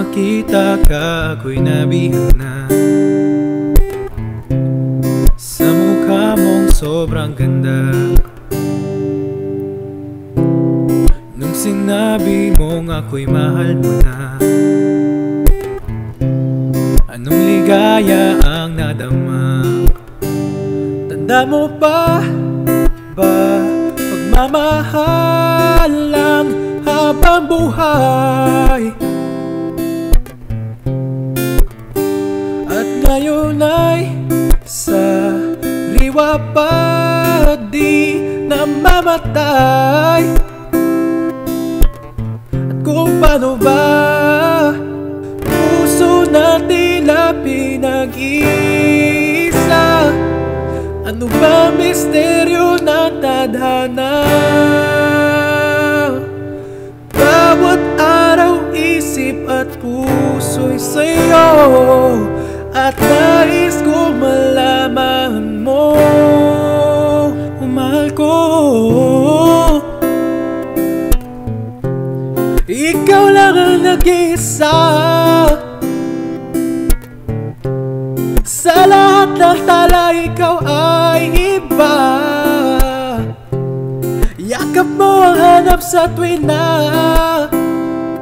makita ka, ako'y nabihag na sa mukha mong sobrang ganda. Nung sinabi mong ako'y mahal mo na, anong ligaya ang nadama? Tanda mo pa ba, pagmamahal lang habang buhay? At ngayon ay sa liwa pa, di namamatay. At kung paano ba puso na tila pinag-iisa, ano ba misteryo ng tadhana? Bawat araw isip at puso'y sa'yo, at nais ko malaman mo, mahal ko. Ikaw lang ang nag-iisa sa lahat ng tala, ikaw ay iba. Yakap mo ang hanap sa tuwin na,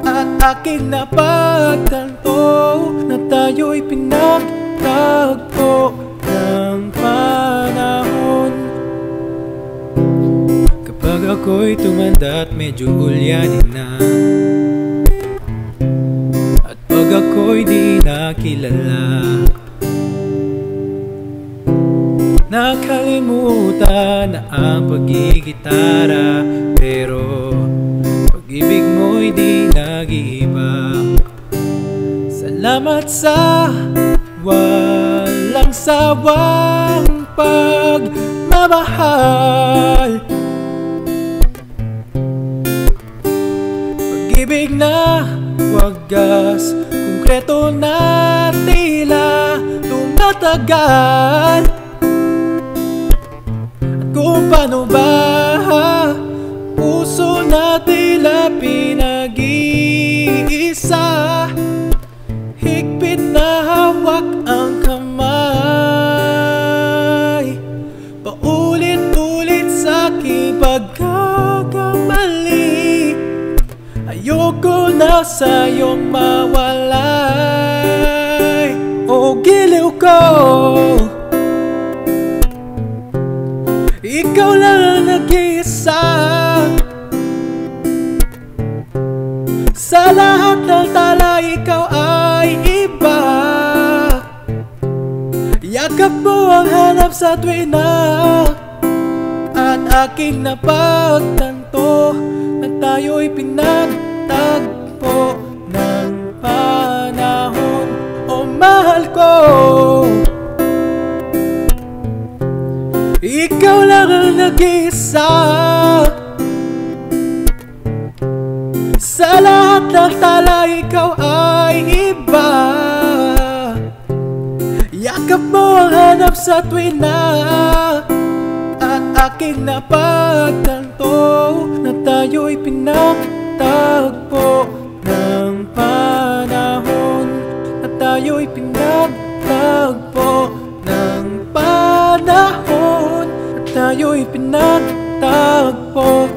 at aking napagtanto na tayo'y pinagtagpo ng panahon. Kapag ako'y tumanda at medyo ulyanin na, at pag ako'y di nakilala, nakalimutan na ang pagigitara, pero pag-ibig mo'y di nag-iiba. Salamat sa walang sawang pagmamahal, pag-ibig na wagas, konkreto na tila tumatagal. Kung paano ba puso na tila pinag-iisa, higpit na hawak ang kamay, paulit-ulit sa aking pagkakamali. Ayoko na sa'yong mawalay, o giliw ko. Ikaw lang ang nag-iisa sa lahat ng tala, ikaw ay iba. Yakap mo ang hanap sa tuwin na, at aking napagtanto na tayo'y pinagtagpo ng panahon. O mahal ko, ikaw lang ang nag-iisa sa lahat ng tala, ikaw ay iba. Yakap mo ang hanap sa tuwin na, at aking napagtanto na tayo'y pinagtagpo ng panahon, na tayo'y pinagtagpo ng panahon, tayo'y pinagtagpo